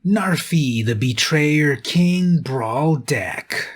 Narfi, the Betrayer King Brawl deck.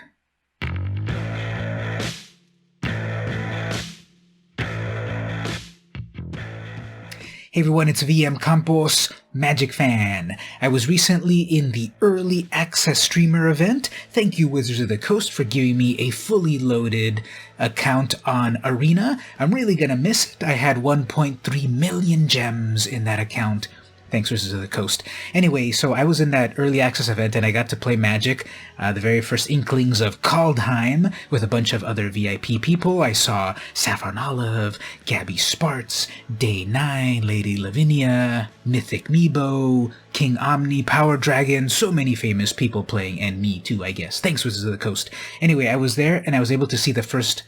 Hey everyone, it's VM Campos, Magic fan. I was recently in the Early Access Streamer event. Thank you, Wizards of the Coast, for giving me a fully loaded account on Arena. I'm really gonna miss it. I had 1.3 million gems in that account. Thanks, Wizards of the Coast. Anyway, so I was in that early access event and I got to play Magic, the very first inklings of Kaldheim with a bunch of other VIP people. I saw Saffron Olive, Gabby Sparts, Day 9, Lady Lavinia, Mythic Meebo, King Omni, Power Dragon, so many famous people playing, and me too, I guess. Thanks, Wizards of the Coast. Anyway, I was there and I was able to see the first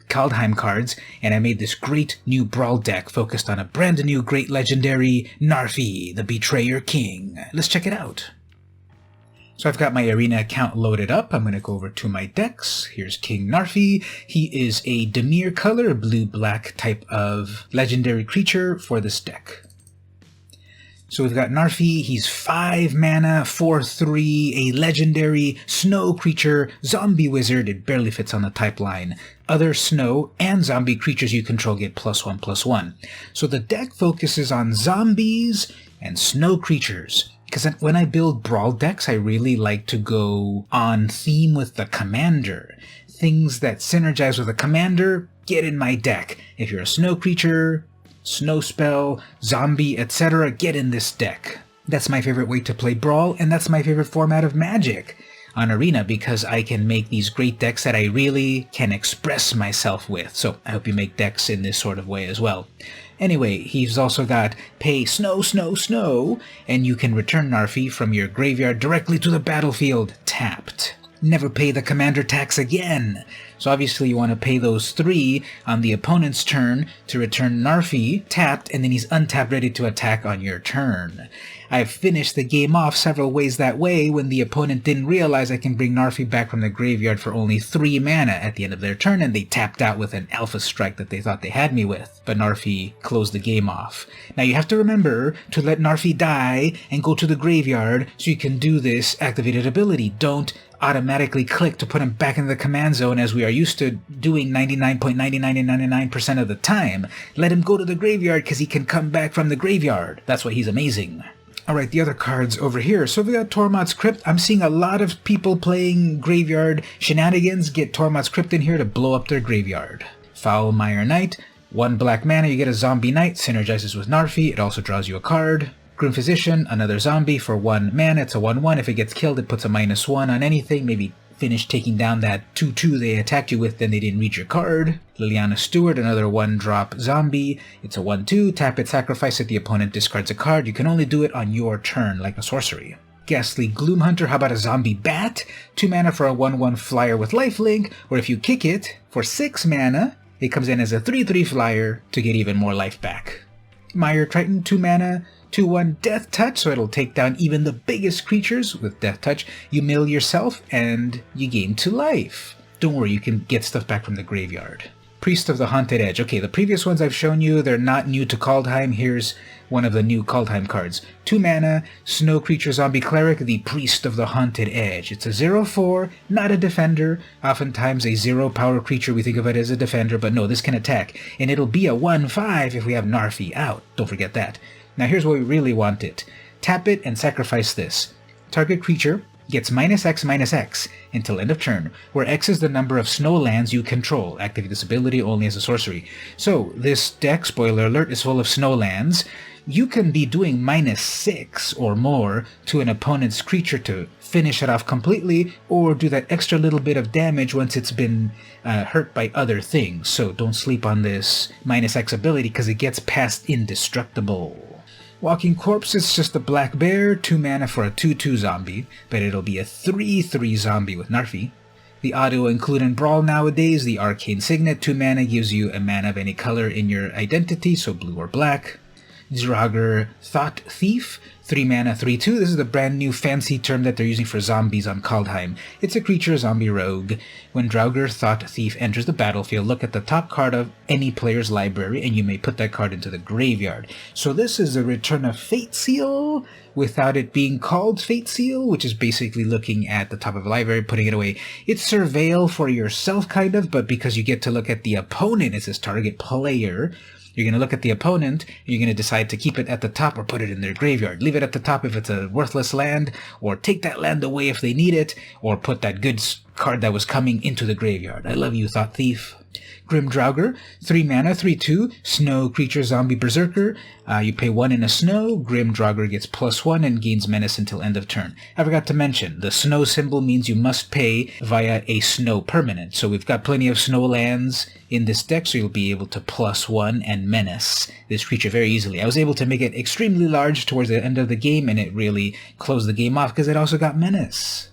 Kaldheim cards, and I made this great new Brawl deck focused on a brand new great legendary Narfi, the Betrayer King. Let's check it out. So I've got my Arena account loaded up. I'm going to go over to my decks. Here's King Narfi. He is a Dimir color, blue-black type of legendary creature for this deck. So we've got Narfi, he's 5 mana, 4/3, a legendary snow creature, zombie wizard. It barely fits on the type line. Other snow and zombie creatures you control get +1/+1. So the deck focuses on zombies and snow creatures. Because when I build Brawl decks, I really like to go on theme with the commander. Things that synergize with a commander, get in my deck. If you're a snow creature, snow spell, zombie, etc., get in this deck. That's my favorite way to play Brawl, and that's my favorite format of Magic on Arena, because I can make these great decks that I really can express myself with. So I hope you make decks in this sort of way as well. Anyway, he's also got pay snow, snow, snow, and you can return Narfi from your graveyard directly to the battlefield, tapped. Never pay the commander tax again. So obviously you want to pay those 3 on the opponent's turn to return Narfi, tapped, and then he's untapped ready to attack on your turn. I've finished the game off several ways that way when the opponent didn't realize I can bring Narfi back from the graveyard for only 3 mana at the end of their turn, and they tapped out with an Alpha Strike that they thought they had me with. But Narfi closed the game off. Now you have to remember to let Narfi die and go to the graveyard so you can do this activated ability. Don't automatically click to put him back in the command zone as we are used to doing 99.9999% of the time. Let him go to the graveyard because he can come back from the graveyard. That's why he's amazing. Alright, the other cards over here. So we got Tormod's Crypt. I'm seeing a lot of people playing graveyard shenanigans. Get Tormod's Crypt in here to blow up their graveyard. Foulmire Knight. 1 black mana, you get a zombie knight. Synergizes with Narfi. It also draws you a card. Grim Physician, another zombie for 1 mana. It's a 1/1. If it gets killed, it puts a -1 on anything. Maybe finish taking down that 2/2 they attacked you with, then they didn't read your card. Liliana Stewart, another 1-drop zombie. It's a 1/2. Tap it, sacrifice it. The opponent discards a card. You can only do it on your turn, like a sorcery. Ghastly Gloomhunter, how about a zombie bat? 2 mana for a 1/1 flyer with lifelink, or if you kick it, for 6 mana, it comes in as a 3/3 flyer to get even more life back. Mire Triton, 2 mana, 2/1 Death Touch, so it'll take down even the biggest creatures with Death Touch. You mill yourself, and you gain 2 life. Don't worry, you can get stuff back from the graveyard. Priest of the Haunted Edge. Okay, the previous ones I've shown you, they're not new to Kaldheim. Here's one of the new Kaldheim cards. 2 mana, Snow Creature Zombie Cleric, the Priest of the Haunted Edge. It's a 0/4, not a defender. Oftentimes a 0 power creature, we think of it as a defender, but no, this can attack. And it'll be a 1/5 if we have Narfi out. Don't forget that. Now here's where we really want it. Tap it and sacrifice this. Target creature gets -X/-X until end of turn, where X is the number of snow lands you control. Activate this ability only as a sorcery. So this deck, spoiler alert, is full of snow lands. You can be doing -6 or more to an opponent's creature to finish it off completely, or do that extra little bit of damage once it's been hurt by other things. So don't sleep on this -X ability because it gets past indestructible. Walking Corpse is just a black bear, 2 mana for a 2/2 zombie, but it'll be a 3/3 zombie with Narfi. The auto include in Brawl nowadays, the Arcane Signet, 2 mana gives you a mana of any color in your identity, so blue or black. Draugr Thought Thief, 3 mana, 3/2. This is the brand new fancy term that they're using for zombies on Kaldheim. It's a creature zombie rogue. When Draugr Thought Thief enters the battlefield, look at the top card of any player's library, and you may put that card into the graveyard. So this is a return of Fate Seal without it being called Fate Seal, which is basically looking at the top of a library, putting it away. It's surveil for yourself, kind of, but because you get to look at the opponent as his target player, you're going to look at the opponent, and you're going to decide to keep it at the top or put it in their graveyard. Leave it at the top if it's a worthless land, or take that land away if they need it, or put that good card that was coming into the graveyard. I love you, Thought Thief. Grim Draugr, 3 mana, 3/2, snow creature zombie berserker. You pay 1 in a snow, Grim Draugr gets +1 and gains menace until end of turn. I forgot to mention, the snow symbol means you must pay via a snow permanent. So we've got plenty of snow lands in this deck, so you'll be able to +1 and menace this creature very easily. I was able to make it extremely large towards the end of the game, and it really closed the game off because it also got menace.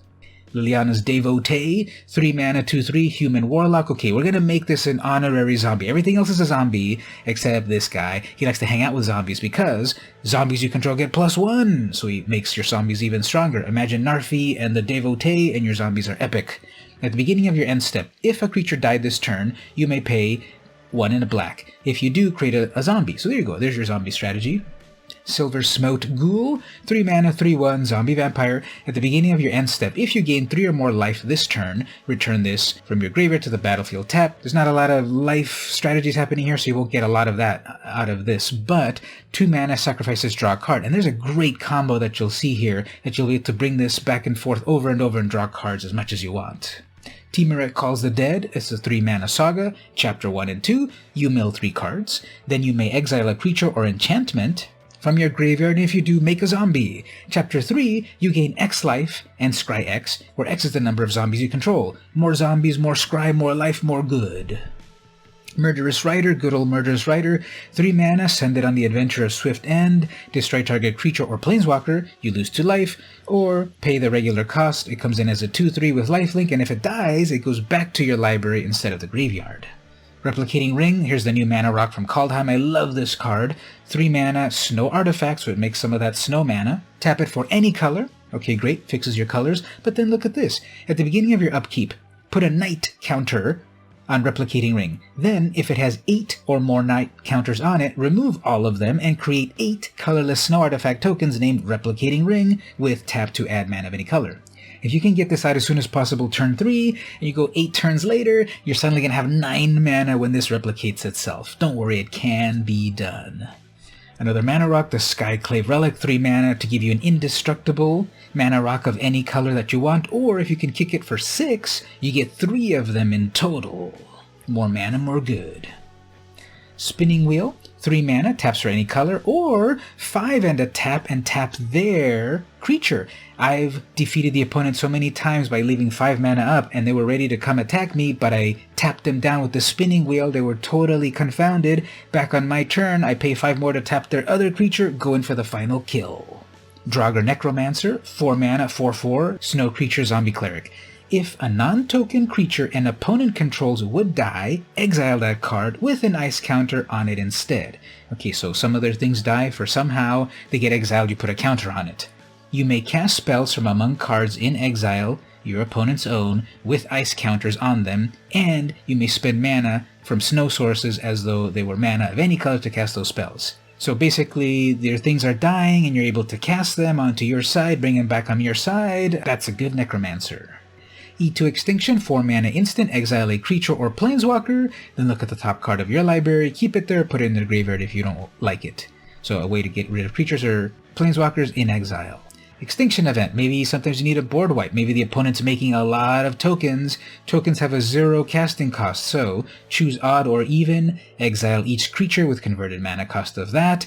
Liliana's Devotee, 3 mana, 2/3, human warlock. Okay, we're gonna make this an honorary zombie. Everything else is a zombie, except this guy. He likes to hang out with zombies because zombies you control get +1, so he makes your zombies even stronger. Imagine Narfi and the Devotee, and your zombies are epic. At the beginning of your end step, if a creature died this turn, you may pay 1 in a black. If you do, create a zombie. So there you go, there's your zombie strategy. Silver Smote Ghoul, 3 mana, 3/1, zombie vampire. At the beginning of your end step, if you gain 3 or more life this turn, return this from your graveyard to the battlefield tap. There's not a lot of life strategies happening here, so you won't get a lot of that out of this, but 2 mana sacrifices, draw a card. And there's a great combo that you'll see here, that you'll be able to bring this back and forth over and over and draw cards as much as you want. Timuret Calls the Dead. It's a 3 mana saga, chapter 1 and 2. You mill 3 cards. Then you may exile a creature or enchantment from your graveyard, and if you do, make a zombie. Chapter 3, you gain X life and scry X, where X is the number of zombies you control. More zombies, more scry, more life, more good. Murderous Rider, good old Murderous Rider, 3 mana, send it on the Adventure of Swift End, destroy target creature or planeswalker, you lose 2 life, or pay the regular cost. It comes in as a 2/3 with lifelink, and if it dies, it goes back to your library instead of the graveyard. Replicating Ring, here's the new mana rock from Kaldheim. I love this card. 3 mana, snow artifact, so it makes some of that snow mana. Tap it for any color. Okay, great, fixes your colors. But then look at this. At the beginning of your upkeep, put a night counter on Replicating Ring. Then, if it has 8 or more night counters on it, remove all of them and create 8 colorless snow artifact tokens named Replicating Ring with tap to add mana of any color. If you can get this out as soon as possible turn 3, and you go 8 turns later, you're suddenly going to have 9 mana when this replicates itself. Don't worry, it can be done. Another mana rock, the Skyclave Relic, 3 mana to give you an indestructible mana rock of any color that you want, or if you can kick it for 6, you get 3 of them in total. More mana, more good. Spinning Wheel, 3 mana, taps for any color, or 5 and a tap and tap their creature. I've defeated the opponent so many times by leaving 5 mana up, and they were ready to come attack me, but I tapped them down with the Spinning Wheel. They were totally confounded. Back on my turn, I pay 5 more to tap their other creature, go in for the final kill. Draugr Necromancer, 4 mana, 4/4, snow creature, zombie cleric. If a non-token creature an opponent controls would die, exile that card with an ice counter on it instead. Okay, so some other things die, for somehow they get exiled, you put a counter on it. You may cast spells from among cards in exile, your opponent's own, with ice counters on them, and you may spend mana from snow sources as though they were mana of any color to cast those spells. So basically, your things are dying and you're able to cast them onto your side, bring them back on your side. That's a good Necromancer. E2 Extinction, 4 mana instant, exile a creature or planeswalker, then look at the top card of your library, keep it there, put it in the graveyard if you don't like it. So a way to get rid of creatures or planeswalkers in exile. Extinction event, maybe sometimes you need a board wipe, maybe the opponent's making a lot of tokens. Tokens have a 0 casting cost, so choose odd or even, exile each creature with converted mana cost of that.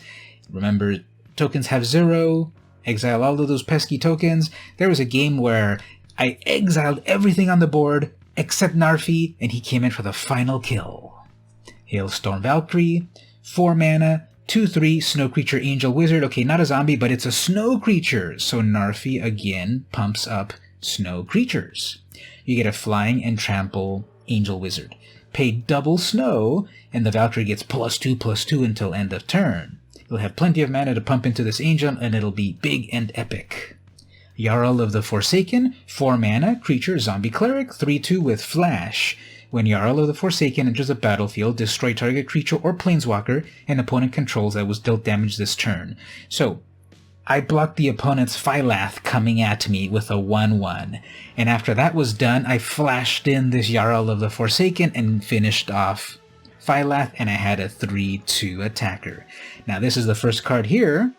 Remember, tokens have 0, exile all of those pesky tokens. There was a game where I exiled everything on the board except Narfi, and he came in for the final kill. Hailstorm Valkyrie, 4 mana, 2/3, snow creature, angel wizard. Okay, not a zombie, but it's a snow creature, so Narfi again pumps up snow creatures. You get a flying and trample angel wizard. Pay double snow, and the Valkyrie gets +2/+2 until end of turn. You'll have plenty of mana to pump into this angel, and it'll be big and epic. Jarl of the Forsaken, 4 mana, creature, zombie cleric, 3/2 with flash. When Jarl of the Forsaken enters the battlefield, destroy target creature or planeswalker an opponent controls that was dealt damage this turn. So, I blocked the opponent's Phylath coming at me with a 1/1. And after that was done, I flashed in this Jarl of the Forsaken and finished off Phylath, and I had a 3/2 attacker. Now this is the first card here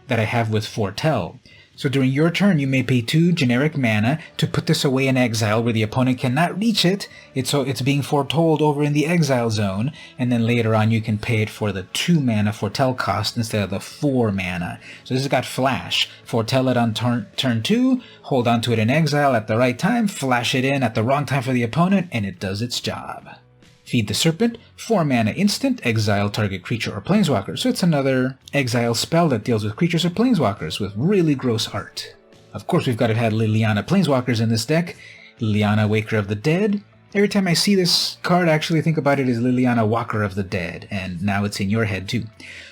that I have with Foretell. So during your turn, you may pay 2 generic mana to put this away in exile where the opponent cannot reach it. It's being foretold over in the exile zone, and then later on you can pay it for the 2 mana Foretell cost instead of the 4 mana. So this has got flash. Foretell it on turn 2, hold on to it in exile at the right time, flash it in at the wrong time for the opponent, and it does its job. Feed the Serpent, 4 mana instant, exile target creature or planeswalker. So it's another exile spell that deals with creatures or planeswalkers with really gross art. Of course, we've got to have Liliana planeswalkers in this deck. Liliana, Waker of the Dead. Every time I see this card, I actually think about it as Liliana, Walker of the Dead, and now it's in your head too.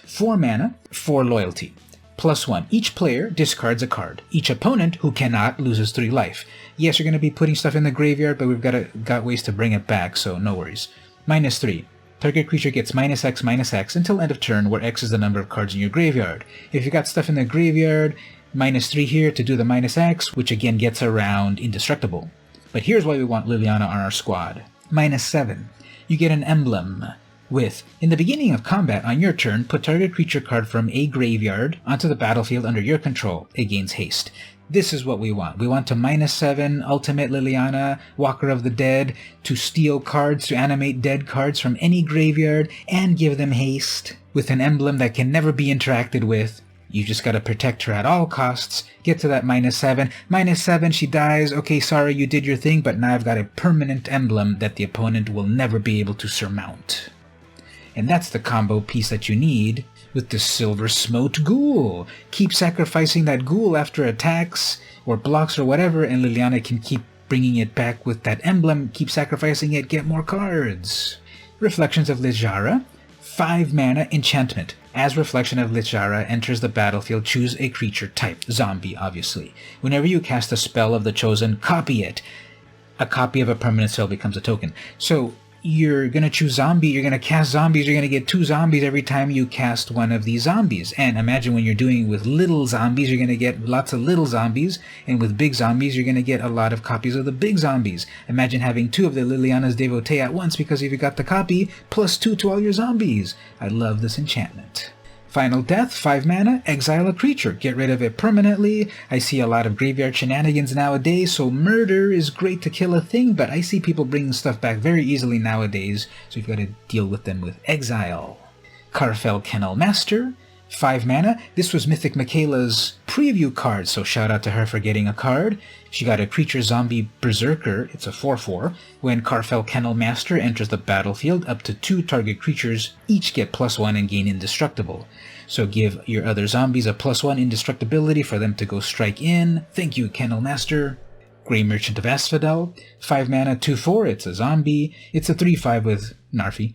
4 mana, 4 loyalty. +1. Each player discards a card. Each opponent who cannot loses 3 life. Yes, you're going to be putting stuff in the graveyard, but we've got ways to bring it back, so no worries. -3. Target creature gets -X until end of turn, where X is the number of cards in your graveyard. If you got stuff in the graveyard, -3 here to do the -X, which again gets around indestructible. But here's why we want Liliana on our squad. -7. You get an emblem with, in the beginning of combat on your turn, put target creature card from a graveyard onto the battlefield under your control. It gains haste. This is what we want. We want to -7 Ultimate Liliana, Walker of the Dead, to steal cards, to animate dead cards from any graveyard, and give them haste, with an emblem that can never be interacted with. You just gotta protect her at all costs, get to that -7. -7, she dies, okay, sorry, you did your thing, but now I've got a permanent emblem that the opponent will never be able to surmount. And that's the combo piece that you need with the Silver Smote Ghoul. Keep sacrificing that ghoul after attacks or blocks or whatever, and Liliana can keep bringing it back with that emblem, keep sacrificing it, get more cards. Reflections of Littjara, 5 mana enchantment. As Reflection of Littjara enters the battlefield, choose a creature type, zombie obviously. Whenever you cast a spell of the chosen, copy it. A copy of a permanent spell becomes a token. So you're going to choose zombie, you're going to cast zombies, you're going to get 2 zombies every time you cast one of these zombies. And imagine when you're doing with little zombies, you're going to get lots of little zombies, and with big zombies, you're going to get a lot of copies of the big zombies. Imagine having 2 of the Liliana's Devotee at once, because if you got the copy, +2 to all your zombies. I love this enchantment. Final Death, 5 mana, exile a creature. Get rid of it permanently. I see a lot of graveyard shenanigans nowadays, so murder is great to kill a thing, but I see people bringing stuff back very easily nowadays, so you've got to deal with them with exile. Karfell Kennel Master, 5 mana. This was Mythic Michaela's preview card, so shout out to her for getting a card. She got a creature zombie berserker, it's a 4/4. When Karfell Kennel Master enters the battlefield, up to 2 target creatures each get +1 and gain indestructible. So give your other zombies a +1 indestructibility for them to go strike in. Thank you, Kennel Master. Grey Merchant of Asphodel, 5 mana, 2/4, it's a zombie. It's a 3/5 with Narfi.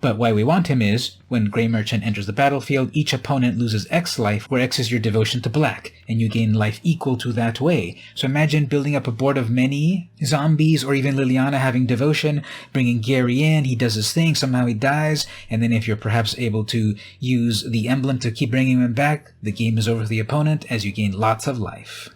But why we want him is, when Grey Merchant enters the battlefield, each opponent loses X life, where X is your devotion to black, and you gain life equal to that way. So imagine building up a board of many zombies, or even Liliana having devotion, bringing Gary in, he does his thing, somehow he dies, and then if you're perhaps able to use the emblem to keep bringing him back, the game is over for the opponent as you gain lots of life.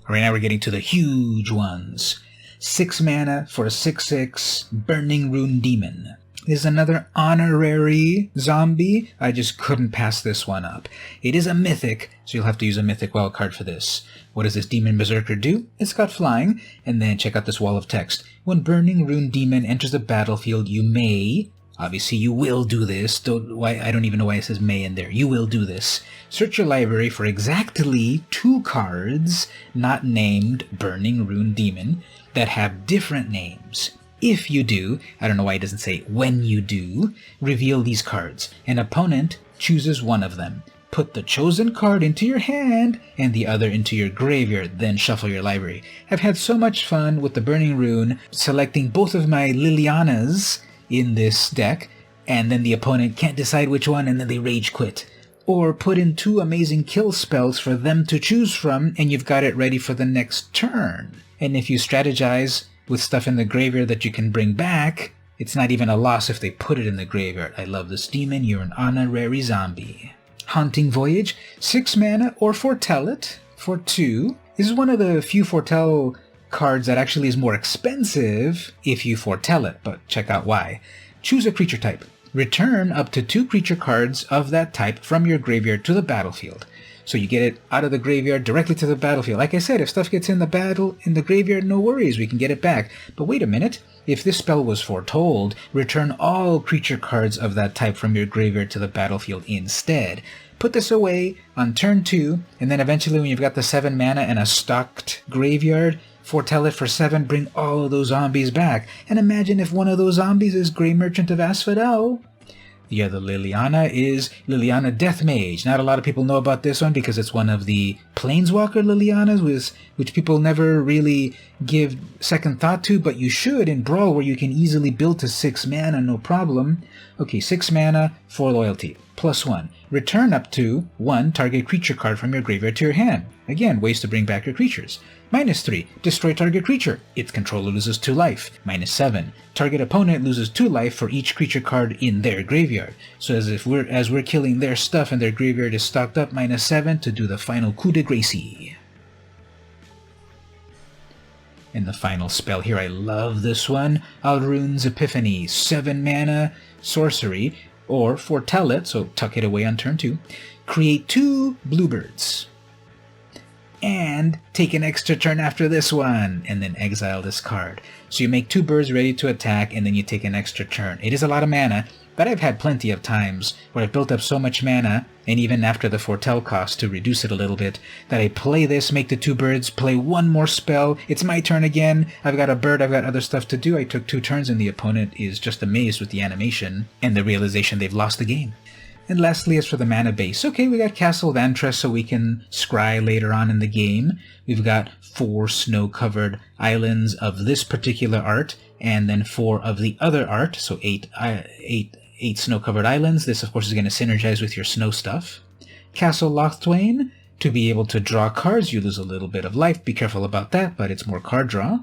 Alright, now we're getting to the huge ones. 6 mana for a 6/6 Burning Rune Demon. This is another honorary zombie. I just couldn't pass this one up. It is a mythic, so you'll have to use a mythic wildcard for this. What does this Demon Berserker do? It's got flying, and then check out this wall of text. When Burning Rune Demon enters the battlefield, you may, obviously you will do this, I don't even know why it says may in there, you will do this. Search your library for exactly 2 cards not named Burning Rune Demon that have different names. If you do, I don't know why it doesn't say when you do, reveal these cards. An opponent chooses one of them. Put the chosen card into your hand and the other into your graveyard, then shuffle your library. I've had so much fun with the Burning Rune, selecting both of my Lilianas in this deck, and then the opponent can't decide which one, and then they rage quit. or put in 2 amazing kill spells for them to choose from, and you've got it ready for the next turn. And if you strategize with stuff in the graveyard that you can bring back, it's not even a loss if they put it in the graveyard. I love this demon, you're an honorary zombie. Haunting Voyage, 6 mana or Foretell It for 2. This is one of the few Foretell cards that actually is more expensive if you foretell it, but check out why. Choose a creature type. Return up to 2 creature cards of that type from your graveyard to the battlefield. So you get it out of the graveyard directly to the battlefield. Like I said, if stuff gets in the graveyard, no worries, we can get it back. But wait a minute, if this spell was foretold, return all creature cards of that type from your graveyard to the battlefield instead. Put this away on turn 2, and then eventually when you've got the 7 mana and a stocked graveyard, foretell it for 7, bring all of those zombies back. And imagine if one of those zombies is Grey Merchant of Asphodel. The other Liliana is Liliana Death Mage. Not a lot of people know about this one because it's one of the Planeswalker Lilianas, which people never really give second thought to, but you should in Brawl, where you can easily build to 6 mana, no problem. Okay, 6 mana, 4 loyalty, +1. Return up to 1 target creature card from your graveyard to your hand. Again, ways to bring back your creatures. -3, destroy target creature. Its controller loses 2 life. -7, target opponent loses 2 life for each creature card in their graveyard. So as we're killing their stuff and their graveyard is stocked up, -7 to do the final coup de grace. And the final spell here, I love this one. Alrun's Epiphany, 7 mana, sorcery, or foretell it, so tuck it away on turn 2. Create 2 bluebirds. And take an extra turn after this one, and then exile this card. So you make 2 birds ready to attack, and then you take an extra turn. It is a lot of mana, but I've had plenty of times where I've built up so much mana, and even after the foretell cost to reduce it a little bit, that I play this, make the 2 birds, play 1 more spell, it's my turn again, I've got a bird, I've got other stuff to do, I took 2 turns and the opponent is just amazed with the animation and the realization they've lost the game. And lastly, as for the mana base, okay, we got Castle Vantress so we can scry later on in the game. We've got 4 snow-covered islands of this particular art, and then 4 of the other art, so 8 snow-covered islands. This, of course, is going to synergize with your snow stuff. Castle Lothwain, to be able to draw cards, you lose a little bit of life. Be careful about that, but it's more card draw.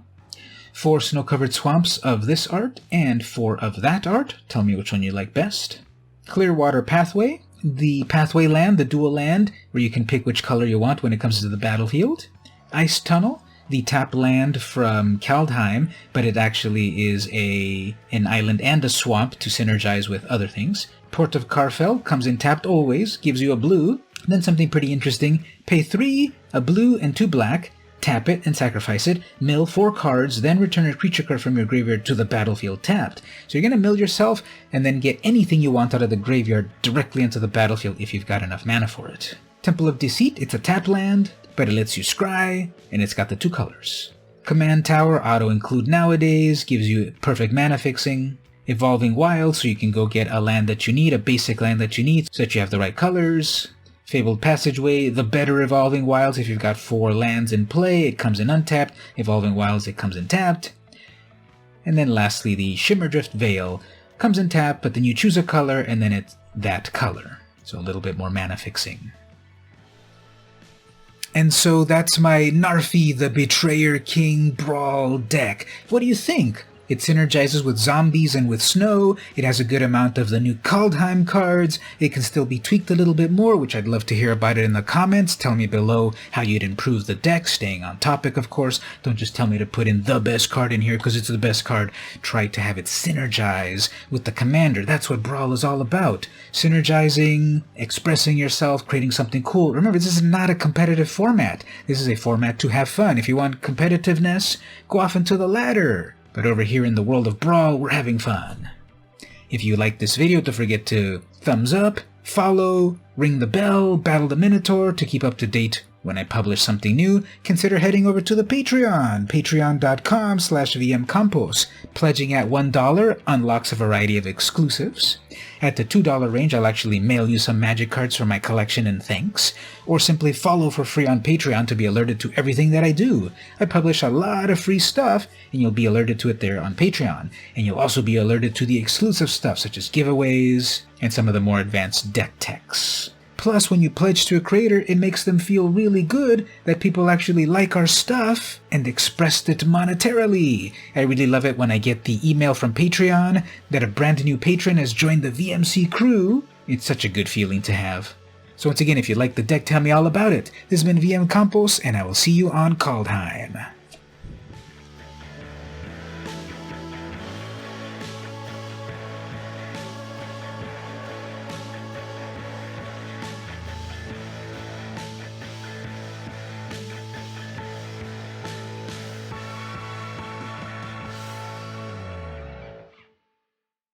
4 snow-covered swamps of this art, and 4 of that art. Tell me which one you like best. Clearwater Pathway, the pathway land, the dual land, where you can pick which color you want when it comes to the battlefield. Ice Tunnel, the tap land from Kaldheim, but it actually is an island and a swamp to synergize with other things. Port of Karfell comes in tapped always, gives you a blue. Then something pretty interesting, pay 3, a blue and 2 black, tap it and sacrifice it, mill 4 cards, then return a creature card from your graveyard to the battlefield tapped. So you're going to mill yourself and then get anything you want out of the graveyard directly into the battlefield if you've got enough mana for it. Temple of Deceit, it's a tap land, but it lets you scry, and it's got the 2 colors. Command Tower, auto-include nowadays, gives you perfect mana fixing. Evolving Wild, so you can go get a land that you need, a basic land that you need, so that you have the right colors. Fabled Passageway, the better Evolving Wilds. If you've got 4 lands in play, it comes in untapped. Evolving Wilds, it comes in tapped. And then lastly, the Shimmerdrift Veil comes in tapped, but then you choose a color, and then it's that color. So a little bit more mana fixing. And so that's my Narfi the Betrayer King Brawl deck. What do you think? It synergizes with zombies and with snow. It has a good amount of the new Kaldheim cards. It can still be tweaked a little bit more, which I'd love to hear about it in the comments. Tell me below how you'd improve the deck, staying on topic, of course. Don't just tell me to put in the best card in here because it's the best card. Try to have it synergize with the commander. That's what Brawl is all about. Synergizing, expressing yourself, creating something cool. Remember, this is not a competitive format. This is a format to have fun. If you want competitiveness, go off into the ladder. But over here in the world of Brawl, we're having fun. If you like this video, don't forget to thumbs up, follow, ring the bell, battle the Minotaur to keep up to date when I publish something new. Consider heading over to the Patreon, patreon.com/vmcampos. Pledging at $1 unlocks a variety of exclusives. At the $2 range, I'll actually mail you some magic cards for my collection in thanks, or simply follow for free on Patreon to be alerted to everything that I do. I publish a lot of free stuff, and you'll be alerted to it there on Patreon. And you'll also be alerted to the exclusive stuff, such as giveaways and some of the more advanced deck techs. Plus, when you pledge to a creator, it makes them feel really good that people actually like our stuff and expressed it monetarily. I really love it when I get the email from Patreon that a brand new patron has joined the VMC crew. It's such a good feeling to have. So once again, if you like the deck, tell me all about it. This has been VM Campos, and I will see you on Kaldheim.